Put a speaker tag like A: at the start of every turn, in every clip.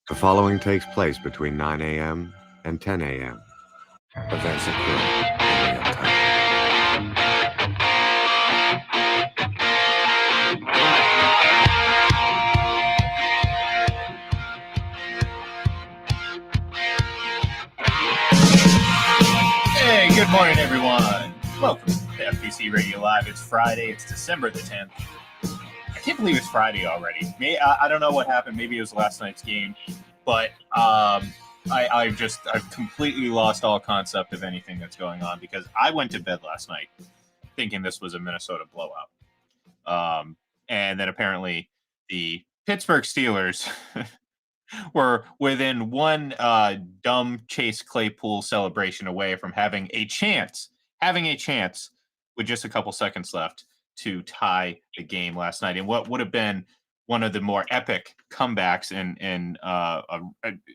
A: The following takes place between 9 a.m. and 10 a.m. Events occur in real time.
B: Hey, good morning, everyone. Welcome to FBC Radio Live. It's Friday. It's December the 10th. I can't believe it's Friday already. I don't know what happened. Maybe it was last night's game, but I've completely lost all concept of anything that's going on because I went to bed last night thinking this was a Minnesota blowout. And then apparently the Pittsburgh Steelers were within one dumb Chase Claypool celebration away from having a chance with just a couple seconds left to tie the game last night in what would have been one of the more epic comebacks in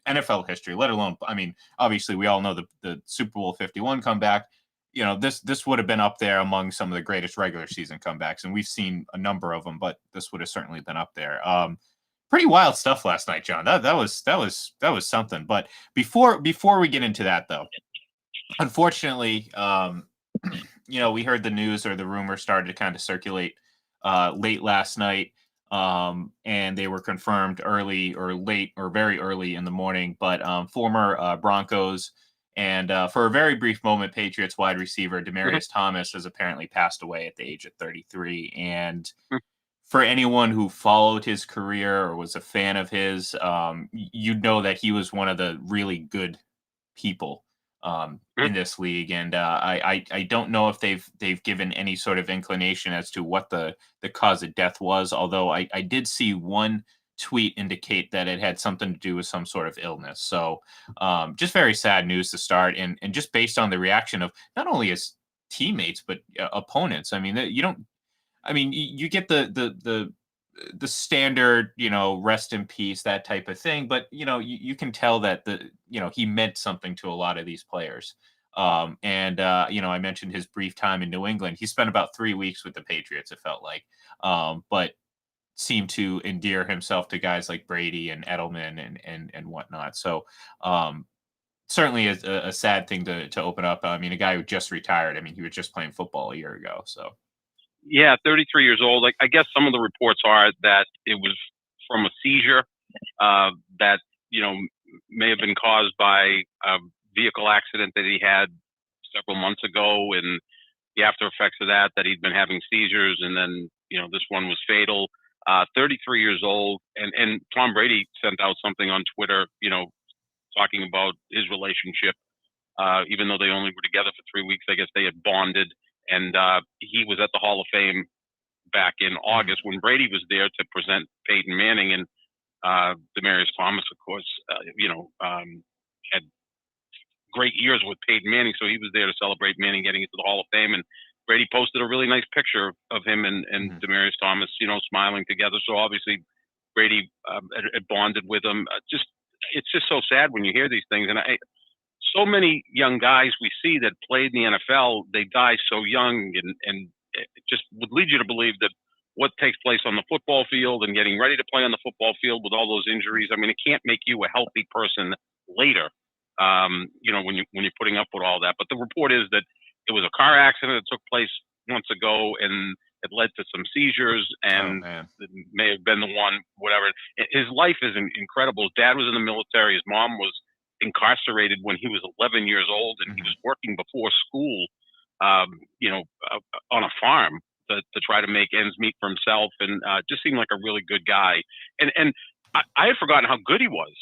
B: NFL history, let alone, I mean, obviously we all know the Super Bowl 51 comeback. You know, this would have been up there among some of the greatest regular season comebacks, and we've seen a number of them, but this would have certainly been up there. Pretty wild stuff last night, John. That was something. But before we get into that, though, unfortunately, we heard the news or the rumor started to kind of circulate late last night, and they were confirmed early or late or very early in the morning. But former Broncos and for a very brief moment, Patriots wide receiver Demarius Thomas has apparently passed away at the age of 33, and for anyone who followed his career or was a fan of his, you'd know that he was one of the really good people in this league. And I don't know if they've given any sort of inclination as to what the cause of death was, although I did see one tweet indicate that it had something to do with some sort of illness. So just very sad news to start. And just based on the reaction of not only his teammates, but opponents. I mean, you get the standard, rest in peace, that type of thing. But, you can tell that he meant something to a lot of these players. I mentioned his brief time in New England. He spent about 3 weeks with the Patriots, it felt like, but seemed to endear himself to guys like Brady and Edelman and whatnot. So, certainly a sad thing to open up. I mean, a guy who just retired. I mean, he was just playing football a year ago. So.
C: Yeah, 33 years old. I guess some of the reports are that it was from a seizure that, may have been caused by a vehicle accident that he had several months ago, and the after effects of that he'd been having seizures, and then, this one was fatal. 33 years old, and Tom Brady sent out something on Twitter, talking about his relationship. Even though they only were together for 3 weeks, I guess they had bonded. And he was at the Hall of Fame back in August when Brady was there to present Peyton Manning, and Demarius Thomas, of course, had great years with Peyton Manning, so he was there to celebrate Manning getting into the Hall of Fame. And Brady posted a really nice picture of him and Demarius Thomas, smiling together. So obviously Brady had bonded with him. It's just so sad when you hear these things, and so many young guys we see that played in the NFL, they die so young, and it just would lead you to believe that what takes place on the football field and getting ready to play on the football field with all those injuries, I mean, it can't make you a healthy person later, when you're putting up with all that. But the report is that it was a car accident that took place months ago, and it led to some seizures, and it may have been the one, whatever. His life is incredible. His dad was in the military. His mom was incarcerated when he was 11 years old, and he was working before school, on a farm to try to make ends meet for himself, and just seemed like a really good guy. And I had forgotten how good he was.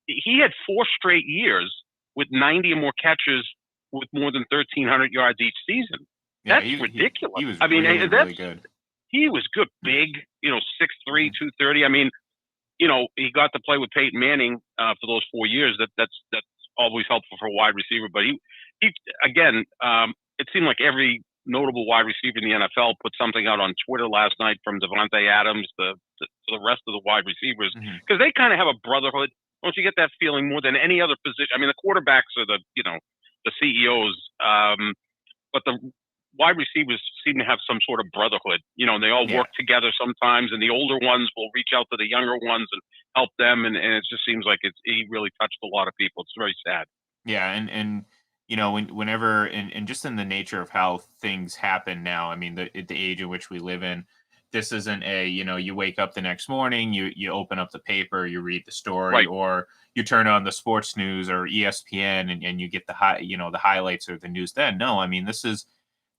C: He had 4 straight years with 90 or more catches with more than 1,300 yards each season. That's ridiculous.
B: He was really good.
C: He was good, big, 6'3", 230. I mean, he got to play with Peyton Manning for those 4 years. That's always helpful for a wide receiver. But he again, it seemed like every notable wide receiver in the NFL put something out on Twitter last night, from Devontae Adams to the rest of the wide receivers, because they kind of have a brotherhood. Don't you get that feeling more than any other position? I mean, the quarterbacks are the CEOs, but the wide receivers seem to have some sort of brotherhood. And they all work together sometimes, and the older ones will reach out to the younger ones and help them, and it just seems like he really touched a lot of people. It's very sad.
B: Yeah, and whenever and just in the nature of how things happen now, I mean, the age in which we live in, this isn't you wake up the next morning, you open up the paper, you read the story,
C: right,
B: or you turn on the sports news or ESPN and you get the the highlights or the news then. No, I mean,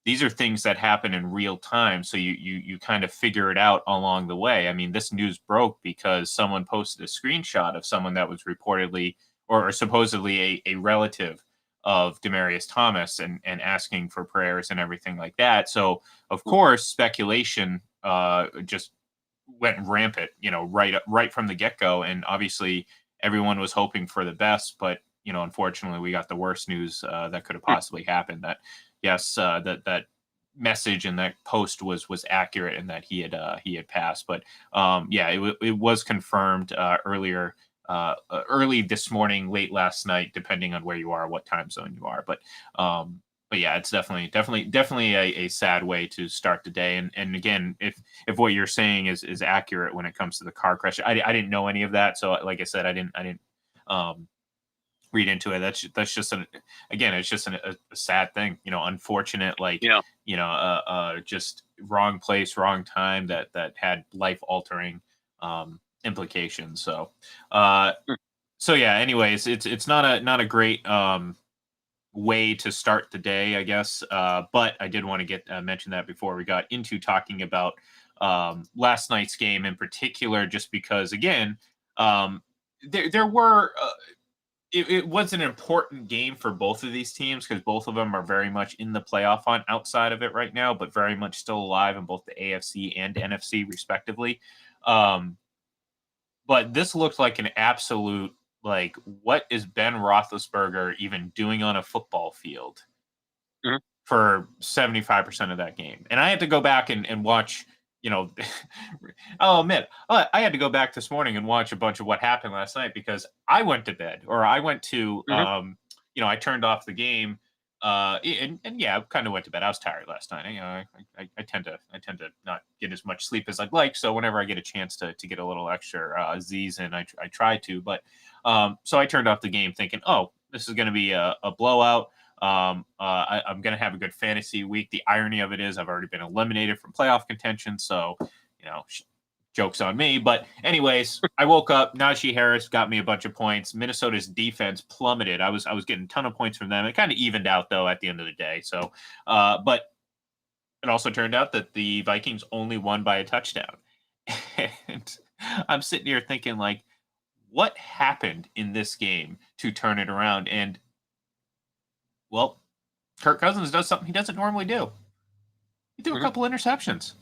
B: these are things that happen in real time, so you kind of figure it out along the way. I mean, this news broke because someone posted a screenshot of someone that was reportedly or supposedly a relative of Demarius Thomas and asking for prayers and everything like that. So of course speculation just went rampant, right from the get-go, and obviously everyone was hoping for the best, but unfortunately we got the worst news that could have possibly happened. That yes, that message and that post was accurate and that he had passed. But it was confirmed early this morning, late last night, depending on where you are, what time zone you are. But yeah, it's definitely a sad way to start the day. And again, if what you're saying is accurate when it comes to the car crash, I didn't know any of that. So like I said, I didn't read into it. That's just it's just a sad thing, unfortunate, just wrong place, wrong time that had life altering implications. So yeah, anyways, it's not a great way to start the day, I guess. But I did want to get mention that before we got into talking about last night's game in particular, just because again, there were it was an important game for both of these teams because both of them are very much in the playoff hunt outside of it right now, but very much still alive in both the AFC and NFC respectively. But this looked like an absolute, what is Ben Roethlisberger even doing on a football field for 75% of that game? And I had to go back and watch, I'll admit, I had to go back this morning and watch a bunch of what happened last night because I went to bed, or I went to, I turned off the game. And yeah, I kind of went to bed. I was tired last night. I tend to not get as much sleep as I'd like. So whenever I get a chance to get a little extra Z's in, I try to. But so I turned off the game thinking, oh, this is going to be a blowout. I'm going to have a good fantasy week. The irony of it is I've already been eliminated from playoff contention. So, joke's on me. But anyways, I woke up. Najee Harris got me a bunch of points. Minnesota's defense plummeted. I was getting a ton of points from them. It kind of evened out though at the end of the day. So, but it also turned out that the Vikings only won by a touchdown. And I'm sitting here thinking, what happened in this game to turn it around? And well, Kirk Cousins does something he doesn't normally do. He threw a couple interceptions,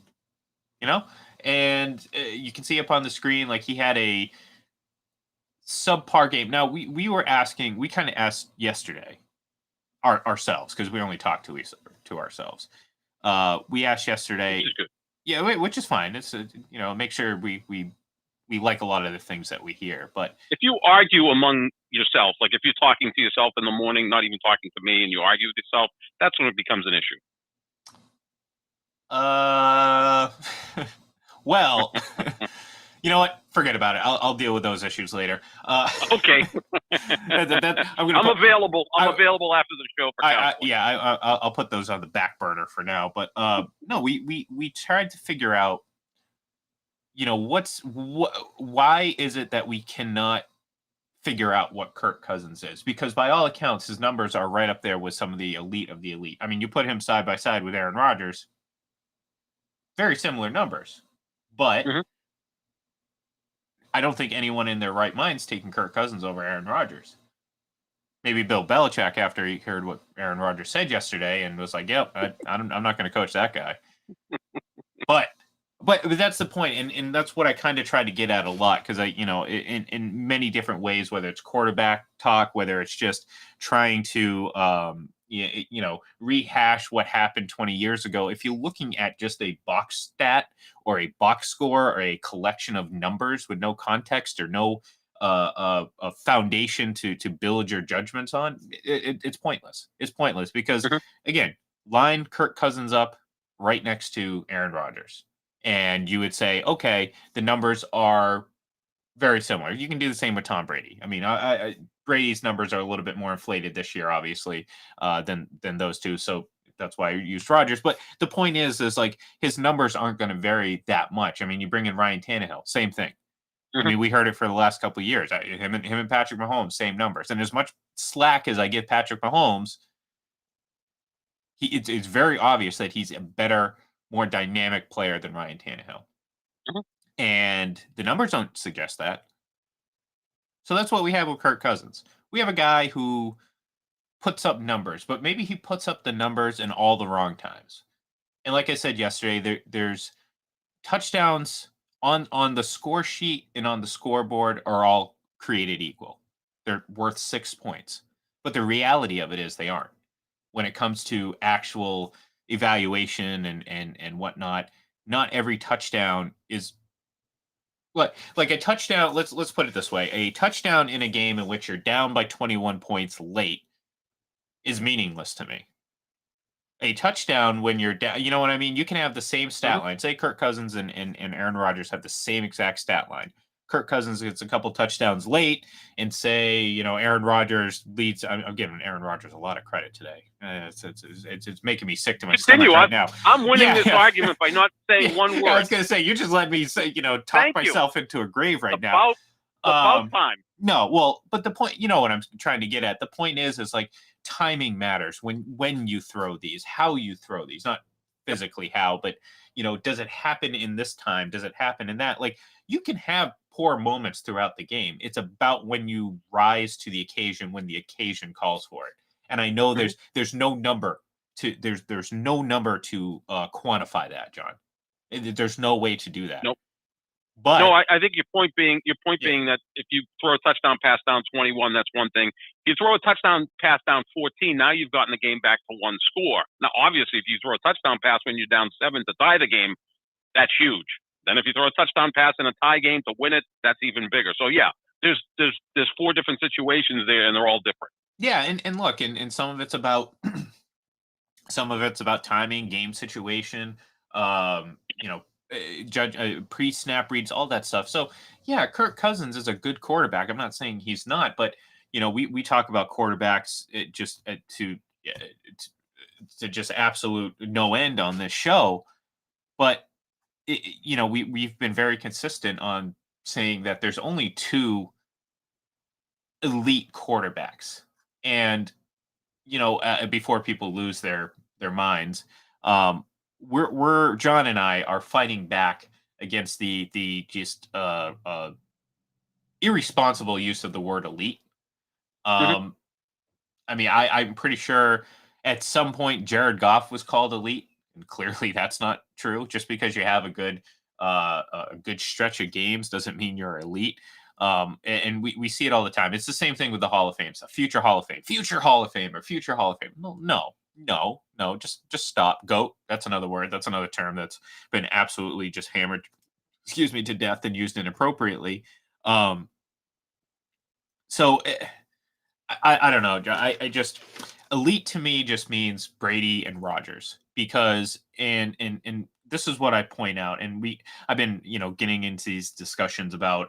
B: and you can see up on the screen, he had a subpar game. Now we kind of asked yesterday ourselves, because we only talk to ourselves. We asked yesterday, which is fine. It's make sure we like a lot of the things that we hear. But
C: if you argue among yourself, if you're talking to yourself in the morning, not even talking to me, and you argue with yourself, that's when it becomes an issue.
B: Well, you know what? Forget about it. I'll deal with those issues later.
C: Okay. I'm available. I'm available after the show for
B: I'll put those on the back burner for now. But no, we tried to figure out, why is it that we cannot figure out what Kirk Cousins is? Because by all accounts, his numbers are right up there with some of the elite of the elite. I mean, you put him side by side with Aaron Rodgers, very similar numbers, but I don't think anyone in their right mind's taking Kirk Cousins over Aaron Rodgers. Maybe Bill Belichick, after he heard what Aaron Rodgers said yesterday and was like, yep, I'm not going to coach that guy. But that's the point, and that's what I kind of try to get at a lot, because in many different ways, whether it's quarterback talk, whether it's just trying to rehash what happened 20 years ago. If you're looking at just a box stat or a box score or a collection of numbers with no context or no a foundation to build your judgments on, it's pointless. It's pointless because again, line Kirk Cousins up right next to Aaron Rodgers, and you would say, okay, the numbers are very similar. You can do the same with Tom Brady. I mean, Brady's numbers are a little bit more inflated this year, obviously, than those two. So that's why I used Rodgers. But the point is like his numbers aren't going to vary that much. I mean, you bring in Ryan Tannehill, same thing. I mean, we heard it for the last couple of years. Him and Patrick Mahomes, same numbers. And as much slack as I give Patrick Mahomes, it's very obvious that he's a better, more dynamic player than Ryan Tannehill. And the numbers don't suggest that. So that's what we have with Kirk Cousins. We have a guy who puts up numbers, but maybe he puts up the numbers in all the wrong times. And like I said yesterday, there's touchdowns on the score sheet and on the scoreboard are all created equal. They're worth 6 points. But the reality of it is they aren't. When it comes to actual evaluation and whatnot, not every touchdown is like a touchdown. Let's put it this way: a touchdown in a game in which you're down by 21 points late is meaningless to me. A touchdown when you're down, you know what I mean? You can have the same stat line. Say Kirk Cousins and Aaron Rodgers have the same exact stat line. Kirk Cousins gets a couple touchdowns late, and say, Aaron Rodgers leads. I'm giving Aaron Rodgers a lot of credit today. It's making me sick to my stomach right now.
C: I'm winning this argument by not saying one word.
B: I was going to say, you just let me say, talk
C: Thank
B: myself into a grave right now.
C: About time.
B: No, well, but the point, what I'm trying to get at. The point is like timing matters when you throw these, how you throw these, not physically how, but does it happen in this time? Does it happen in that? Like, you can have poor moments throughout the game. It's about when you rise to the occasion, when the occasion calls for it. And I know there's no number to there's no number to quantify that, John. There's no way to do that.
C: Nope.
B: But
C: no, I think your point being that if you throw a touchdown pass down 21, that's one thing. If you throw a touchdown pass down 14, now you've gotten the game back to one score. Now, obviously, if you throw a touchdown pass when you're down 7 to tie the game, that's huge. Then if you throw a touchdown pass in a tie game to win it, that's even bigger. So yeah, there's 4 different situations there, and they're all different.
B: Yeah, and look, and some of it's about timing, game situation, judge pre-snap reads, all that stuff. So yeah, Kirk Cousins is a good quarterback. I'm not saying he's not, but we talk about quarterbacks to just absolute no end on this show, but we've been very consistent on saying that there's only 2 elite quarterbacks, and before people lose their minds, we're John and I are fighting back against the just irresponsible use of the word elite. I mean, I'm pretty sure at some point Jared Goff was called elite, and clearly that's not true. Just because you have a good stretch of games doesn't mean you're elite. And we see it all the time. It's the same thing with the Hall of Fame stuff. Future Hall of Fame, future Hall of Fame, or future Hall of Fame. No. Just stop. GOAT. That's another word. That's another term that's been absolutely just hammered, to death and used inappropriately. So I don't know. I just elite to me just means Brady and Rodgers, because and this is what I point out, and I've been getting into these discussions about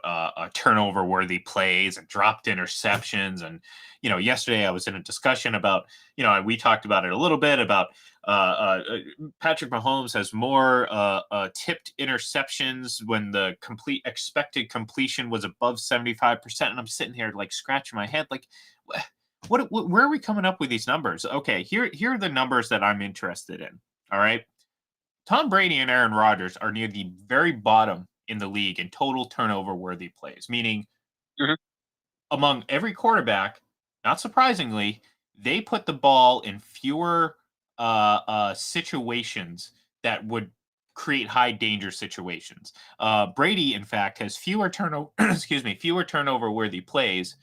B: turnover worthy plays and dropped interceptions, and yesterday I was in a discussion about we talked about it a little bit about Patrick Mahomes has more tipped interceptions when the expected completion was above 75%, and I'm sitting here like scratching my head like, where are we coming up with these numbers? Okay, here are the numbers that I'm interested in. All right. Tom Brady and Aaron Rodgers are near the very bottom in the league in total turnover-worthy plays, meaning among every quarterback, not surprisingly, they put the ball in fewer situations that would create high danger situations. Brady, in fact, has fewer turnover-worthy plays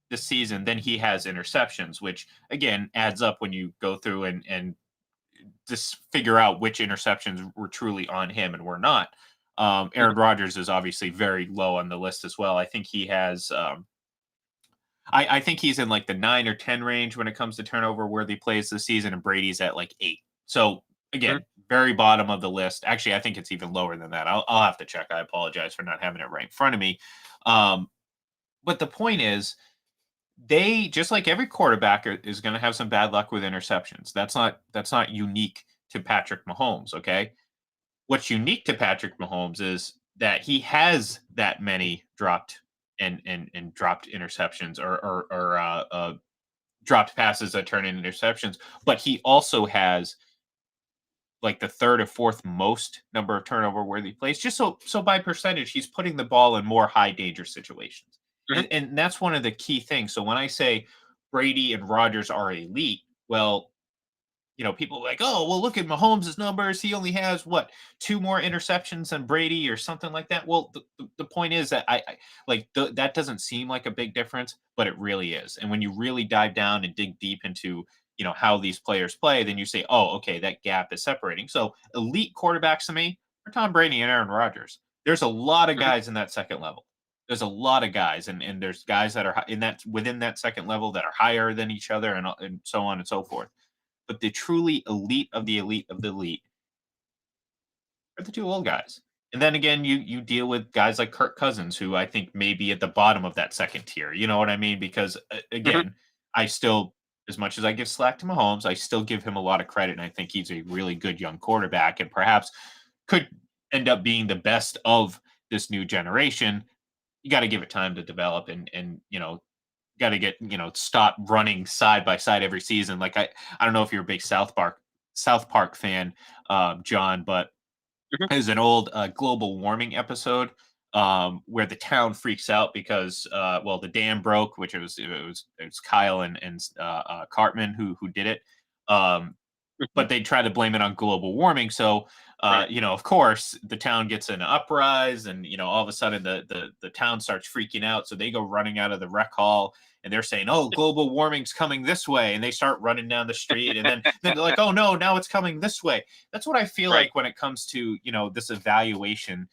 B: this season than he has interceptions, which again adds up when you go through and just figure out which interceptions were truly on him and were not. Aaron Rodgers is obviously very low on the list as well. I think he has, I think he's in like the 9 or 10 range when it comes to turnover worthy plays this season, and Brady's at like 8. So again, very bottom of the list. Actually, I think it's even lower than that. I'll have to check. I apologize for not having it right in front of me. But the point is, they just like every quarterback is going to have some bad luck with interceptions. That's not unique to Patrick Mahomes. Okay, what's unique to Patrick Mahomes is that he has that many dropped and dropped interceptions or dropped passes that turn into interceptions, but he also has like the third or fourth most number of turnover worthy plays. Just so by percentage, he's putting the ball in more high danger situations,
C: Mhm.
B: and that's one of the key things. So when I say Brady and Rodgers are elite, well, people are like, oh, well, look at Mahomes' numbers. He only has what, two more interceptions than Brady or something like that. Well, the point is that I like that doesn't seem like a big difference, but it really is. And when you really dive down and dig deep into how these players play, then you say, oh, okay, that gap is separating. So elite quarterbacks to me are Tom Brady and Aaron Rodgers. There's a lot of
C: Mhm.
B: guys in that second level. There's a lot of guys, and there's guys that are in that within that second level that are higher than each other, and so on and so forth. But the truly elite of the elite of the elite are the two old guys. And then again, you deal with guys like Kirk Cousins, who I think may be at the bottom of that second tier. You know what I mean? Because
C: Mhm.
B: again, I still, as much as I give slack to Mahomes, I still give him a lot of credit, and I think he's a really good young quarterback, and perhaps could end up being the best of this new generation. You got to give it time to develop, and got to get stop running side by side every season. Like I don't know if you're a big South Park fan, John, but
C: Mhm.
B: there's an old global warming episode where the town freaks out because well, the dam broke, which it was Kyle and Cartman who did it.
C: Mhm.
B: But they try to blame it on global warming. So,
C: Right.
B: of course, the town gets in an uprise, and all of a sudden the town starts freaking out. So they go running out of the rec hall, and they're saying, "Oh, global warming's coming this way," and they start running down the street, and then they're like, "Oh no, now it's coming this way." That's what I feel
C: Right.
B: like when it comes to this evaluation.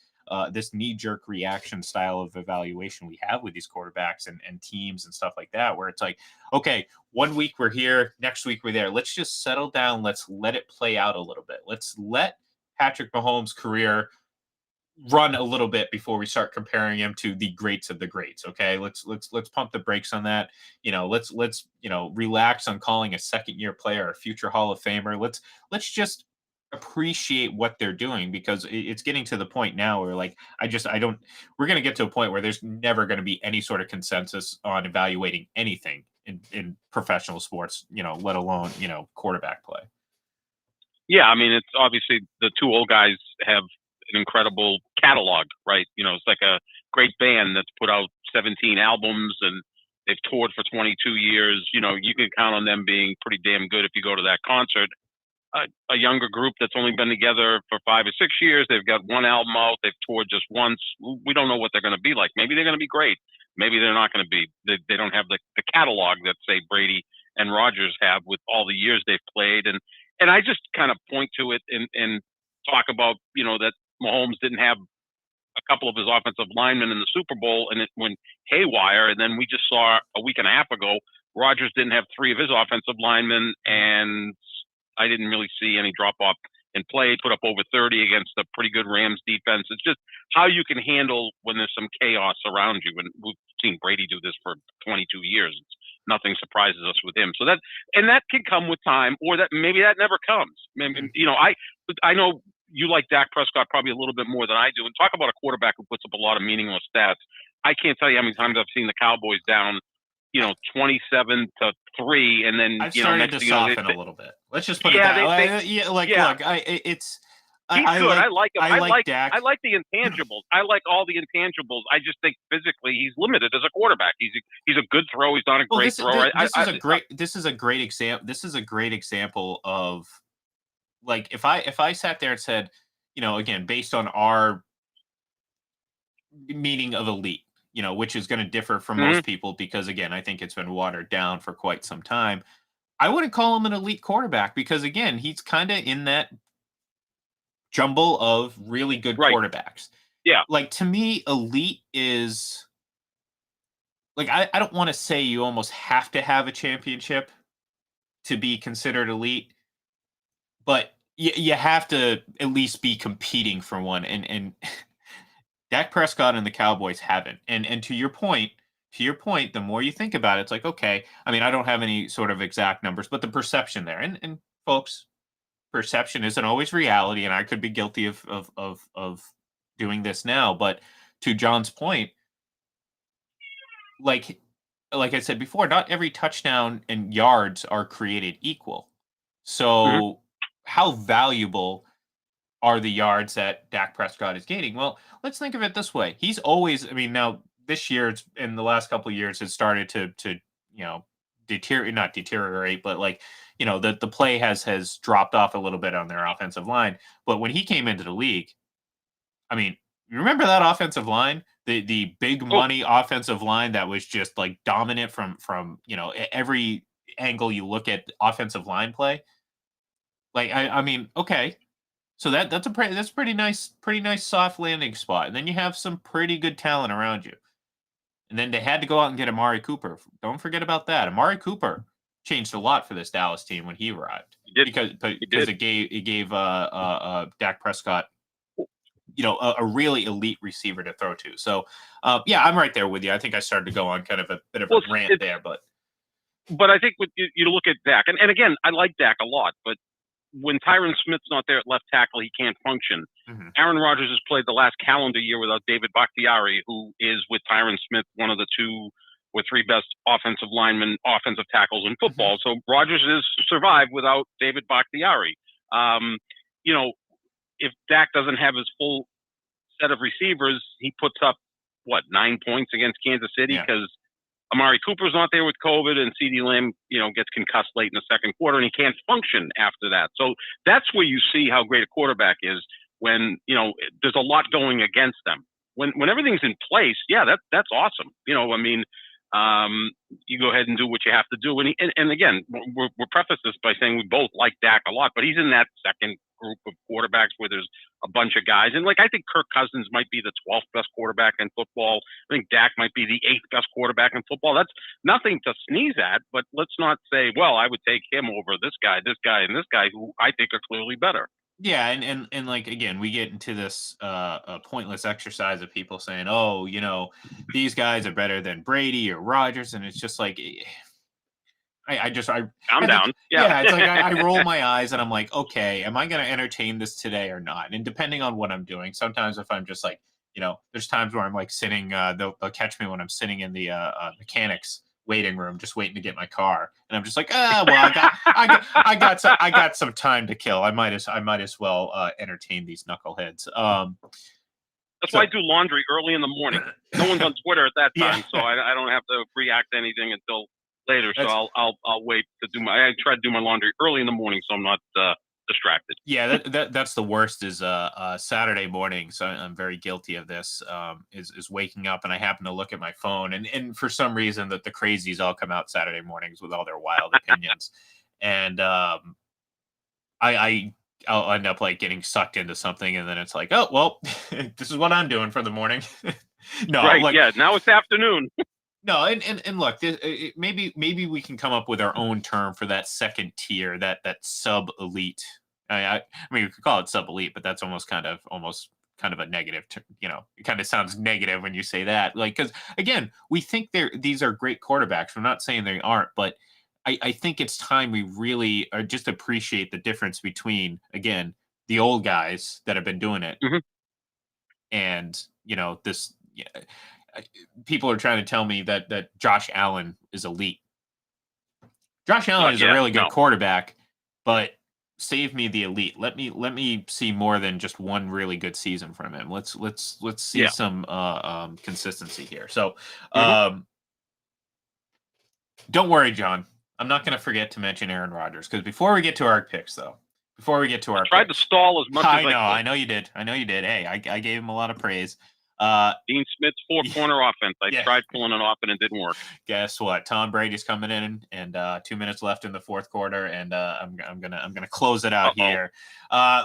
B: This knee-jerk reaction style of evaluation we have with these quarterbacks and teams and stuff like that, where it's like, okay, one week we're here, next week we're there. Let's just settle down. Let's let it play out a little bit. Let's let Patrick Mahomes' career run a little bit before we start comparing him to the greats of the greats. Okay, let's pump the brakes on that. Let's relax on calling a second year player a future Hall of Famer. Let's just appreciate what they're doing, because it's getting to the point now where, like, I don't we're going to get to a point where there's never going to be any sort of consensus on evaluating anything in professional sports, let alone quarterback play.
C: Yeah, I mean, it's obviously the two old guys have an incredible catalog, right? It's like a great band that's put out 17 albums and they've toured for 22 years. You can count on them being pretty damn good if you go to that concert. A younger group that's only been together for 5 or 6 years, they've got one album out, they've toured just once. We don't know what they're going to be like. Maybe they're going to be great. Maybe they're not going to be. They don't have the catalog that, say, Brady and Rodgers have with all the years they've played. And I just kind of point to it and talk about, that Mahomes didn't have a couple of his offensive linemen in the Super Bowl and it went haywire. And then we just saw a week and a half ago, Rodgers didn't have three of his offensive linemen, and I didn't really see any drop off in play. Put up over 30 against a pretty good Rams defense. It's just how you can handle when there's some chaos around you. And we've seen Brady do this for 22 years. Nothing surprises us with him. So that can come with time, or that maybe that never comes.
B: Mm.
C: I know you like Dak Prescott probably a little bit more than I do. And talk about a quarterback who puts up a lot of meaningless stats. I can't tell you how many times I've seen the Cowboys down 27-3, and then
B: I've started
C: next
B: to
C: thing you know,
B: soften a little bit. Let's just put it
C: yeah,
B: that way. Yeah, like,
C: yeah,
B: look, it's
C: he's
B: I
C: good. I
B: like
C: like him.
B: I like Dak.
C: I like the intangibles. I like all the intangibles. I just think physically he's limited as a quarterback. He's a good throw. He's not a
B: Well,
C: great thrower.
B: this is a great example. This is a great example of, like, if I sat there and said, again, based on our meaning of elite, which is going to differ from
C: Mhm.
B: most people, because again, I think it's been watered down for quite some time. I wouldn't call him an elite quarterback, because again, he's kind of in that jumble of really good
C: Right.
B: quarterbacks.
C: Yeah.
B: Like, to me, elite is like, I don't want to say you almost have to have a championship to be considered elite, but you have to at least be competing for one, and Dak Prescott and the Cowboys haven't. And to your point, the more you think about it, it's like, okay, I mean, I don't have any sort of exact numbers, but the perception there, and folks, perception isn't always reality, and I could be guilty of doing this now. But to John's point, like like I said before, not every touchdown and yards are created equal.
C: Mhm.
B: So how valuable are the yards that Dak Prescott is gaining? Well, let's think of it this way. He's always, I mean, now this year, it's in the last couple of years, it started to you know deteriorate, not deteriorate, but like the play has dropped off a little bit on their offensive line. But when he came into the league, I mean, you remember that offensive line, the big
C: Oh,
B: money offensive line that was just like dominant from every angle you look at offensive line play. Like I mean, okay, so that's pretty nice soft landing spot. And then you have some pretty good talent around you. And then they had to go out and get Amari Cooper. Don't forget about that. Amari Cooper changed a lot for this Dallas team when he arrived
C: he did. He
B: because
C: did.
B: it gave Dak Prescott a really elite receiver to throw to. So yeah, I'm right there with you. I think I started to go on kind of a bit of a
C: Well,
B: rant there, but
C: but I think with you look at Dak, and again, I like Dak a lot, but when Tyron Smith's not there at left tackle, he can't function.
B: mhm.
C: Aaron Rodgers has played the last calendar year without David Bakhtiari, who is with Tyron Smith one of the two or three best offensive tackles in
B: Mhm.
C: football. So Rodgers has survived without David Bakhtiari. Um, you know, if Dak doesn't have his full set of receivers, he puts up what 9 points against Kansas City
B: Yeah.
C: because Amari Cooper's not there with COVID, and CeeDee Lamb, gets concussed late in the second quarter, and he can't function after that. So that's where you see how great a quarterback is when there's a lot going against them. When everything's in place, yeah, that's awesome. I mean, you go ahead and do what you have to do. And again, we're preface this by saying we both like Dak a lot, but he's in that second group of quarterbacks where there's a bunch of guys. And like I think Kirk Cousins might be the 12th best quarterback in football. I think Dak might be the 8th best quarterback in football. That's nothing to sneeze at, but let's not say, well, I would take him over this guy, and this guy who I think are clearly better.
B: Yeah, and like again, we get into this pointless exercise of people saying, "Oh, these guys are better than Brady or Rodgers," and it's just like, I just
C: Calm
B: I think
C: down. Yeah.
B: yeah, it's like I roll my eyes and I'm like, okay, am I going to entertain this today or not? And depending on what I'm doing, sometimes if I'm just like, there's times where I'm like sitting, they'll catch me when I'm sitting in the mechanics waiting room, just waiting to get my car, and I'm just like, well, I got some time to kill. I might as well entertain these knuckleheads.
C: That's why I
B: So
C: do laundry early in the morning. No one's on Twitter at that
B: yeah,
C: time, so I don't have to react to anything until later. So
B: that's
C: I'll wait to do I try to do my laundry early in the morning so I'm not distracted.
B: yeah, that's the worst is Saturday morning. So I'm very guilty of this. Is waking up and I happen to look at my phone, and for some reason that the crazies all come out Saturday mornings with all their wild opinions, and I I'll end up like getting sucked into something, and then it's like, oh well, this is what I'm doing for the morning. No,
C: Right?
B: like
C: Yeah. Now it's afternoon.
B: no, and look, maybe we can come up with our own term for that second tier, that sub elite. I mean, we could call it sub elite, but that's almost kind of a negative. It kind of sounds negative when you say that. Like, because again, we think these are great quarterbacks. We're not saying they aren't, but I think it's time we really just appreciate the difference between again the old guys that have been doing it
C: Hmm.
B: and this. Yeah, people are trying to tell me that Josh Allen is elite. Josh Allen
C: Not
B: is a
C: yet.
B: really good
C: No.
B: quarterback, but save me the elite. Let me see more than just one really good season from him. Let's see
C: Yeah.
B: some consistency here. So
C: Hmm.
B: um, don't worry, John. I'm not going to forget to mention Aaron Rodgers because before we get to our picks, though, before we get to
C: I
B: our
C: tried to
B: picks,
C: stall as much as I could.
B: I know you did. I know you did. Hey, I gave him a lot of praise. Uh,
C: Dean Smith's four
B: yeah,
C: corner offense. I
B: yeah.
C: tried pulling it off and it didn't work.
B: Guess what? Tom Brady's coming in, and 2 minutes left in the fourth quarter, and I'm gonna close it
C: Uh
B: out
C: oh.
B: here.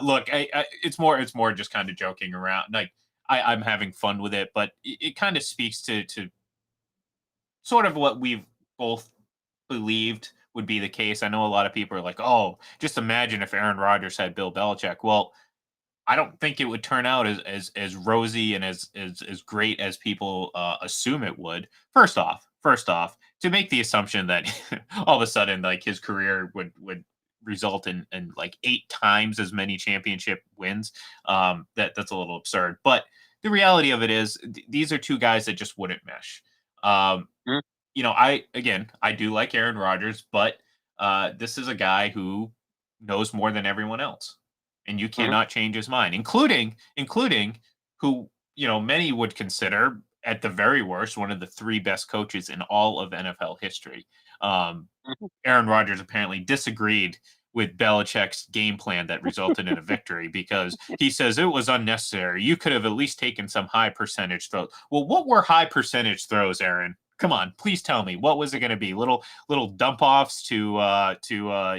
B: Look, it's more just kind of joking around. Like I'm having fun with it, but it kind of speaks to sort of what we've both believed would be the case. I know a lot of people are like, oh, just imagine if Aaron Rodgers had Bill Belichick. Well, I don't think it would turn out as rosy and as great as people assume it would. First off, to make the assumption that all of a sudden like his career would result in like 8 times as many championship wins, that's a little absurd. But the reality of it is, these are two guys that just wouldn't mesh. Um,
C: Mhm.
B: I do like Aaron Rodgers, but this is a guy who knows more than everyone else, and you
C: Mhm.
B: cannot change his mind, including who many would consider at the very worst one of the 3 best coaches in all of NFL history. Um,
C: Mhm.
B: Aaron Rodgers apparently disagreed with Belichick's game plan that resulted in a victory because he says it was unnecessary. You could have at least taken some high percentage throws. Well, what were high percentage throws, Aaron? Come on, please tell me. What was it going to be? Little dump offs to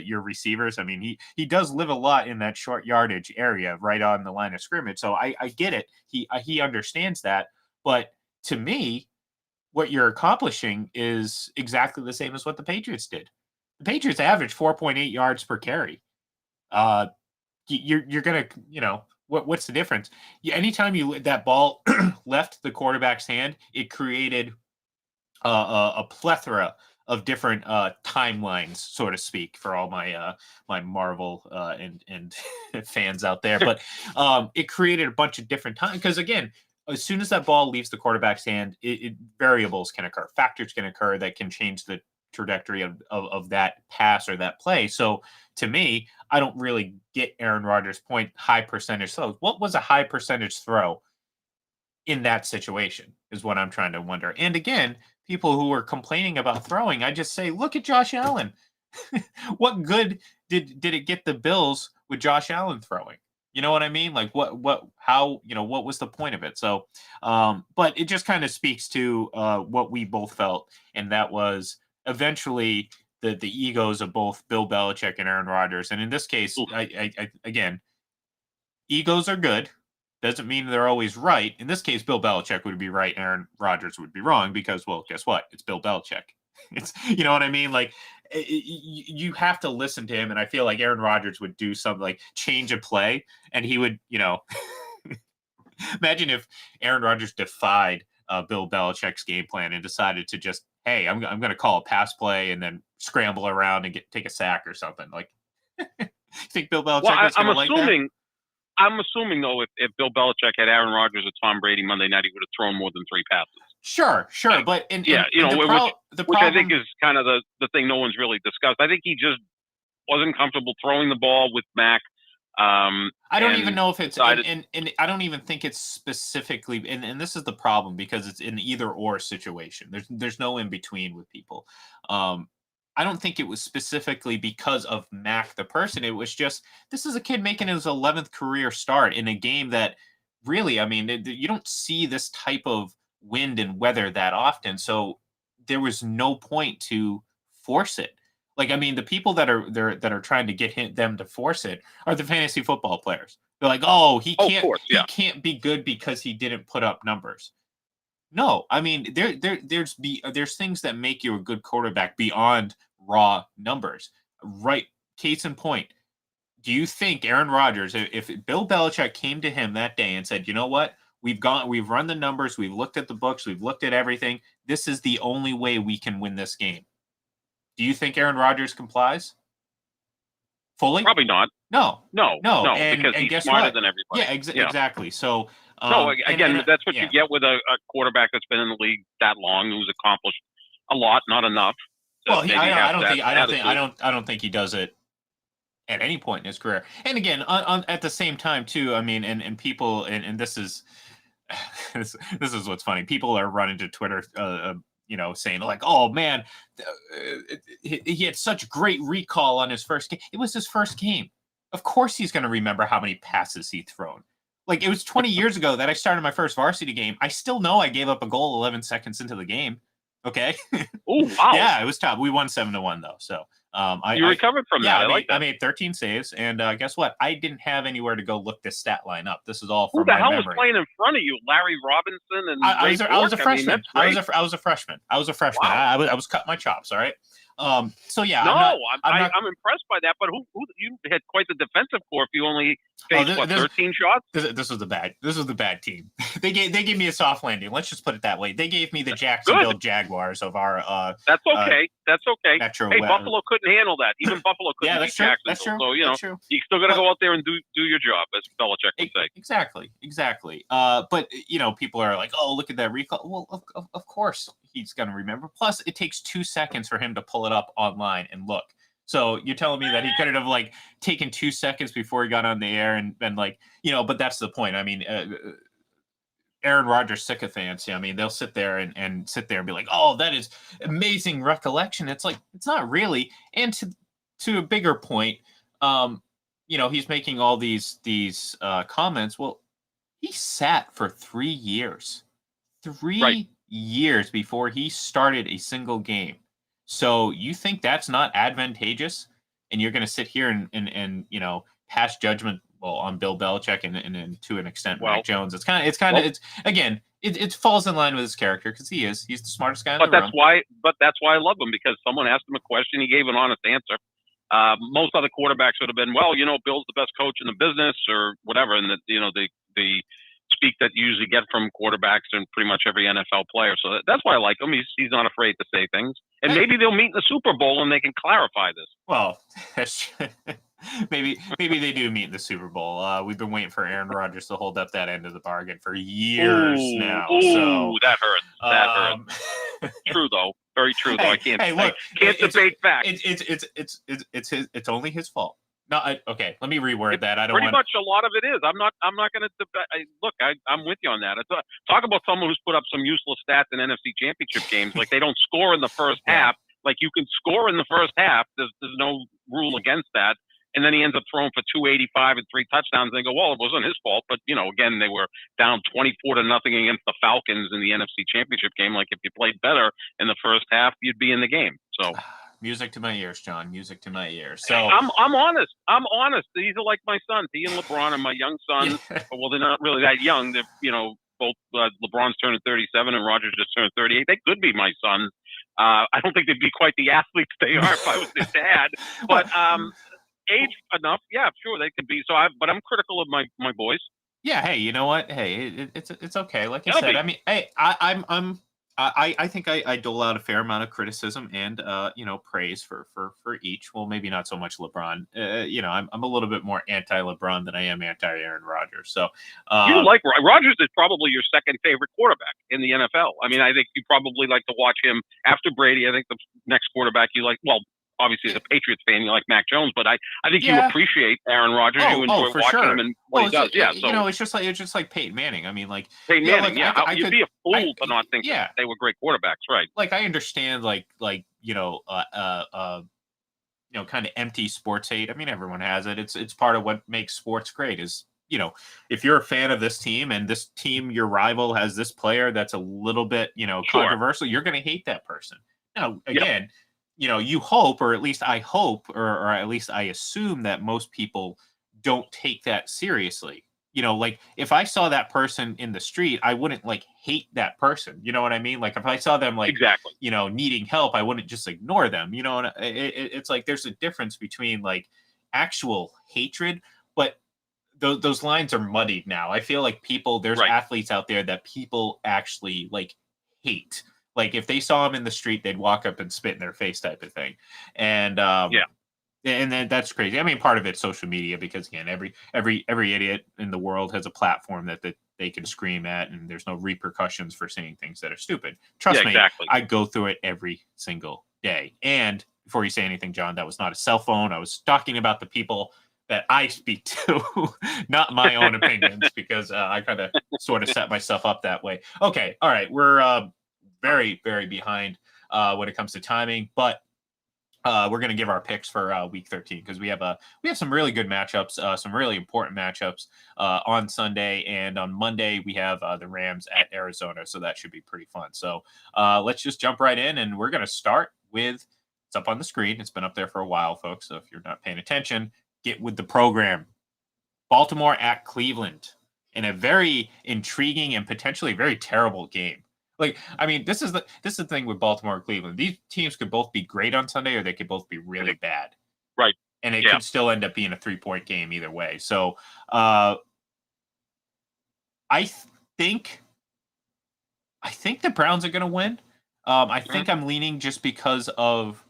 B: your receivers. I mean, he does live a lot in that short yardage area, right on the line of scrimmage. So I get it. He understands that. But to me, what you're accomplishing is exactly the same as what the Patriots did. The Patriots averaged 4.8 yards per carry. Uh, you're gonna, what's the difference? Anytime that ball left the quarterback's hand, it created a plethora of different timelines, so to speak, for all my Marvel and fans out there. But it created a bunch of different times because again, as soon as that ball leaves the quarterback's hand, variables can occur, factors can occur that can change the trajectory of that pass or that play. So to me, I don't really get Aaron Rodgers' point. High percentage throws. What was a high percentage throw in that situation is what I'm trying to wonder. And again, people who are complaining about throwing, I just say, look at Josh Allen. What good did it get the Bills with Josh Allen throwing? You know what I mean? Like what was the point of it? So, but it just kind of speaks to what we both felt, and that was eventually the egos of both Bill Belichick and Aaron Rodgers. And in this case,
C: Oof.
B: I again, egos are good. Doesn't mean they're always right. In this case, Bill Belichick would be right, Aaron Rodgers would be wrong because, well, guess what? It's Bill Belichick. It's you know what I mean. Like you have to listen to him, and I feel like Aaron Rodgers would do something like change a play, and he would, imagine if Aaron Rodgers defied Bill Belichick's game plan and decided to just, hey, I'm going to call a pass play and then scramble around and take a sack or something. Like, you think Bill
C: Well,
B: Belichick is going to like that?
C: I'm assuming though, if Bill Belichick had Aaron Rodgers or Tom Brady Monday night, he would have thrown more than 3 passes.
B: Sure, but
C: Which I think is kind of the thing no one's really discussed. I think he just wasn't comfortable throwing the ball with Mac.
B: I don't even know if it's and I don't even think it's specifically and this is the problem because it's an either or situation. There's no in between with people. I don't think it was specifically because of Mac the person. It was just this is a kid making his 11th career start in a game that really, I mean, you don't see this type of wind and weather that often. So there was no point to force it. Like, I mean, the people that are trying to get them to force it are the fantasy football players. They're like, oh,
C: Of course, yeah.
B: he can't be good because he didn't put up numbers. No, I mean there's things that make you a good quarterback beyond raw numbers. Right. Case in point. Do you think Aaron Rodgers, if Bill Belichick came to him that day and said, you know what? We've run the numbers, we've looked at the books, we've looked at everything. This is the only way we can win this game. Do you think Aaron Rodgers complies? Fully?
C: Probably not.
B: No.
C: Because he's smarter than everybody.
B: Yeah, exactly. So,
C: again, that's what you get with a quarterback that's been in the league that long, who's accomplished a lot, not enough.
B: Well, I don't think he does it at any point in his career. And again, at the same time, too. I mean, and people, and this is this is what's funny. People are running to Twitter, saying like, "Oh man, he had such great recall on his first game. It was his first game. Of course, he's going to remember how many passes he'd thrown. Like it was 20 years ago that I started my first varsity game. I still know I gave up a goal 11 seconds into the game. Okay.
C: Oh wow.
B: Yeah, it was tough. We won 7-1 though. So
C: you recovered from that. I like that.
B: I made 13 saves, and guess what? I didn't have anywhere to go look this stat line up. This is all from
C: Who the
B: my
C: hell
B: memory.
C: was playing in front of you? Larry Robinson and
B: I was a freshman.
C: I mean,
B: I was a freshman.
C: Wow.
B: I was cutting my chops. All right. So yeah,
C: No,
B: I'm not.
C: I'm impressed by that. But who you had quite the defensive core if you only
B: Oh,
C: faced 13 shots?
B: This was the bad team. they gave me a soft landing. Let's just put it that way. They gave me the Jacksonville
C: Good.
B: Jaguars of our
C: That's okay. That's okay.
B: Metro.
C: Hey, Buffalo couldn't handle that. Even Buffalo couldn't
B: Yeah,
C: beat
B: that's true.
C: Jacksonville.
B: That's true.
C: So
B: That's true.
C: you still got to go out there and do your job, as Belichick would say.
B: Exactly. But people are like, oh, look at that recall. Well, of course he's going to remember. Plus, it takes 2 seconds for him to pull it up online and look. So you're telling me that he could have like taken 2 seconds before he got on the air and been like, but that's the point. I mean, Aaron Rodgers sycophants. I mean, they'll sit there and sit there and be like, oh, that is amazing recollection. It's like, it's not really. And to a bigger point, he's making all these comments. Well, he sat for 3 years. 3 years before he started a single game. So you think that's not advantageous? And you're going to sit here and pass judgment on Bill Belichick and to an extent Mac Jones. It falls in line with his character because he's the smartest guy in the room.
C: But that's why I love him, because someone asked him a question, he gave an honest answer. Most other quarterbacks would have been, Bill's the best coach in the business or whatever, and the speak that you usually get from quarterbacks and pretty much every NFL player. So that's why I like him. He's not afraid to say things. And maybe they'll meet in the Super Bowl and they can clarify this.
B: Well, maybe they do meet in the Super Bowl. We've been waiting for Aaron Rodgers to hold up that end of the bargain for years now. So
C: that hurts. That hurts. True though. Very true though. I can't debate facts.
B: It's only his fault. No, okay. Let me reword that. I don't.
C: Pretty much a lot of it is. I'm not going to debate. I'm with you on that. Talk about someone who's put up some useless stats in NFC Championship games. Like they don't score in the first half. Like you can score in the first half. There's no rule against that. And then he ends up throwing for 285 and 3 touchdowns. And they go, well, it wasn't his fault. But again, they were down 24-0 against the Falcons in the NFC Championship game. Like if you played better in the first half, you'd be in the game. So.
B: Music to my ears, John. Music to my ears. So
C: I'm honest. These are like my sons. He and LeBron are my young sons. Well, they're not really that young. They're both LeBron's turning 37 and Rodgers just turned 38. They could be my sons. I don't think they'd be quite the athletes they are if I was their dad. But age enough, yeah, sure they could be. But I'm critical of my boys.
B: Yeah. Hey, you know what? Hey, it's okay. Like I said, I mean, hey, I think I dole out a fair amount of criticism and praise for each. Well, maybe not so much LeBron. I'm a little bit more anti-LeBron than I am anti-Aaron Rodgers. So
C: you like Rodgers is probably your second favorite quarterback in the NFL. I mean, I think you probably like to watch him after Brady. I think the next quarterback you like, well, obviously as a Patriots fan, you like Mac Jones, but I think you appreciate Aaron Rodgers. You enjoy watching him and what he does. So
B: it's just like Peyton Manning. I mean, like
C: Peyton Manning. You'd be a fool to not think that they were great quarterbacks, right?
B: Like I understand, kind of empty sports hate. I mean, everyone has it. It's part of what makes sports great. Is if you're a fan of this team and this team, your rival has this player that's a little bit controversial, you're going to hate that person. Now, again. You hope, or at least I hope, or at least I assume that most people don't take that seriously. Like if I saw that person in the street, I wouldn't hate that person. You know what I mean? Like if I saw them
C: exactly,
B: needing help, I wouldn't just ignore them. And it's like there's a difference between actual hatred, but those lines are muddied now. I feel like there's athletes out there that people actually hate. Like if they saw him in the street, they'd walk up and spit in their face, type of thing. And and then that's crazy. I mean, part of it's social media because again, every idiot in the world has a platform that they can scream at, and there's no repercussions for saying things that are stupid. Trust me, I go through it every single day. And before you say anything, John, that was not a cell phone. I was talking about the people that I speak to, not my own opinions, because I kind of sort of set myself up that way. Okay, all right, we're very, very behind when it comes to timing, but we're going to give our picks for week 13 because we have some really good matchups, some really important matchups on Sunday, and on Monday we have the Rams at Arizona, so that should be pretty fun. So let's just jump right in, and we're going to start with, it's up on the screen. It's been up there for a while, folks, so if you're not paying attention, get with the program. Baltimore at Cleveland in a very intriguing and potentially very terrible game. Like, I mean, this is the thing with Baltimore and Cleveland. These teams could both be great on Sunday, or they could both be really bad,
C: Right.
B: and it
C: Yeah.
B: could still end up being a 3-point game either way. So, uh, I think I think the Browns are going to win. I
C: Mhm.
B: think I'm leaning just because of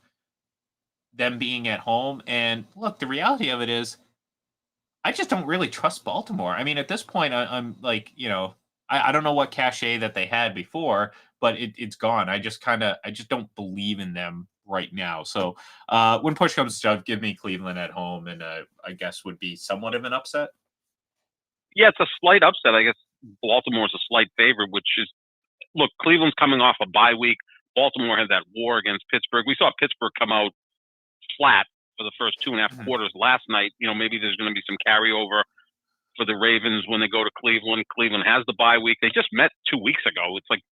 B: them being at home. And look, the reality of it is, I just don't really trust Baltimore. I mean, at this point, I'm like, I don't know what cachet that they had before, but it's gone. I just don't believe in them right now. So when push comes to shove, give me Cleveland at home, and I guess would be somewhat of an upset.
C: Yeah, it's a slight upset. I guess Baltimore's a slight favorite, which is look, Cleveland's coming off a bye week. Baltimore had that war against Pittsburgh. We saw Pittsburgh come out flat for the first two and a half
B: Mhm.
C: quarters last night. Maybe there's going to be some carryover for the Ravens when they go to Cleveland. Cleveland has the bye week. They just met 2 weeks ago. It's like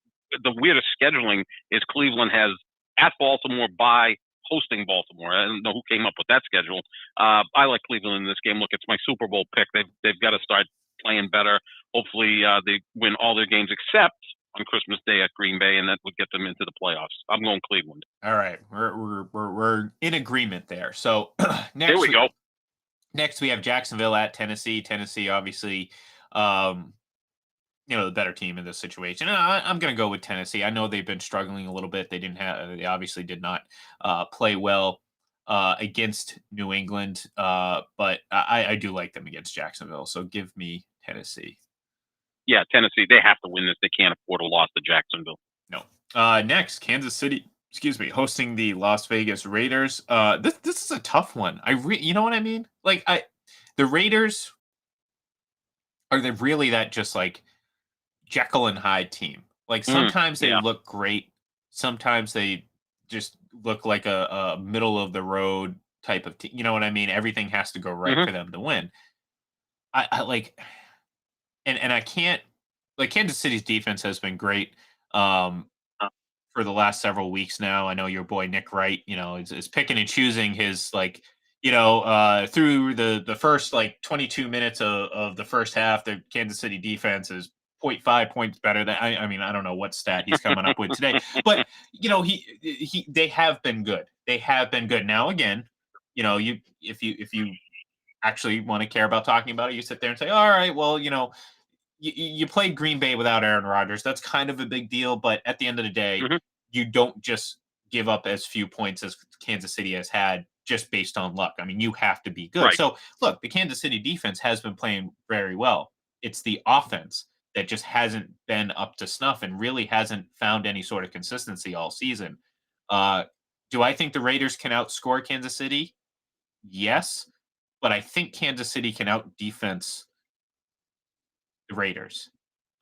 C: the weirdest scheduling is Cleveland has at Baltimore by hosting Baltimore. I don't know who came up with that schedule. I like Cleveland in this game. Look, it's my Super Bowl pick. They've got to start playing better. Hopefully, they win all their games except on Christmas Day at Green Bay, and that would get them into the playoffs. I'm going Cleveland.
B: All right, we're in agreement there. So
C: There
B: next
C: we go.
B: next we have Jacksonville at Tennessee. Tennessee, obviously, um, the better team in this situation. And I'm going to go with Tennessee. I know they've been struggling a little bit. They obviously did not play well against New England, but I do like them against Jacksonville. So give me Tennessee.
C: Yeah, Tennessee, they have to win this. They can't afford a loss to Jacksonville.
B: No. Next, Kansas City. Excuse me, hosting the Las Vegas Raiders. This is a tough one. You know what I mean? Like the Raiders, are they really that just like Jekyll and Hyde team? Like sometimes they
C: Yeah.
B: look great, sometimes they just look like a middle of the road type of team. You know what I mean? Everything has to go right
C: Hmm.
B: for them to win. I like, and I can't, like, Kansas City's defense has been great. Um, for the last several weeks now. I know your boy Nick Wright, is picking and choosing his, like, through the first like 22 minutes of the first half, the Kansas City defense is point 0.5 points better than I mean, I don't know what stat he's coming up with today, but they have been good. They have been good. Now again, if you actually want to care about talking about it, you sit there and say, all right, well, you played Green Bay without Aaron Rodgers. That's kind of a big deal, but at the end of the day,
C: Hmm.
B: you don't just give up as few points as Kansas City has had just based on luck. I mean, you have to be good.
C: Right.
B: So, look, the Kansas City defense has been playing very well. It's the offense that just hasn't been up to snuff and really hasn't found any sort of consistency all season. Uh, do I think the Raiders can outscore Kansas City? Yes, but I think Kansas City can out defense the Raiders.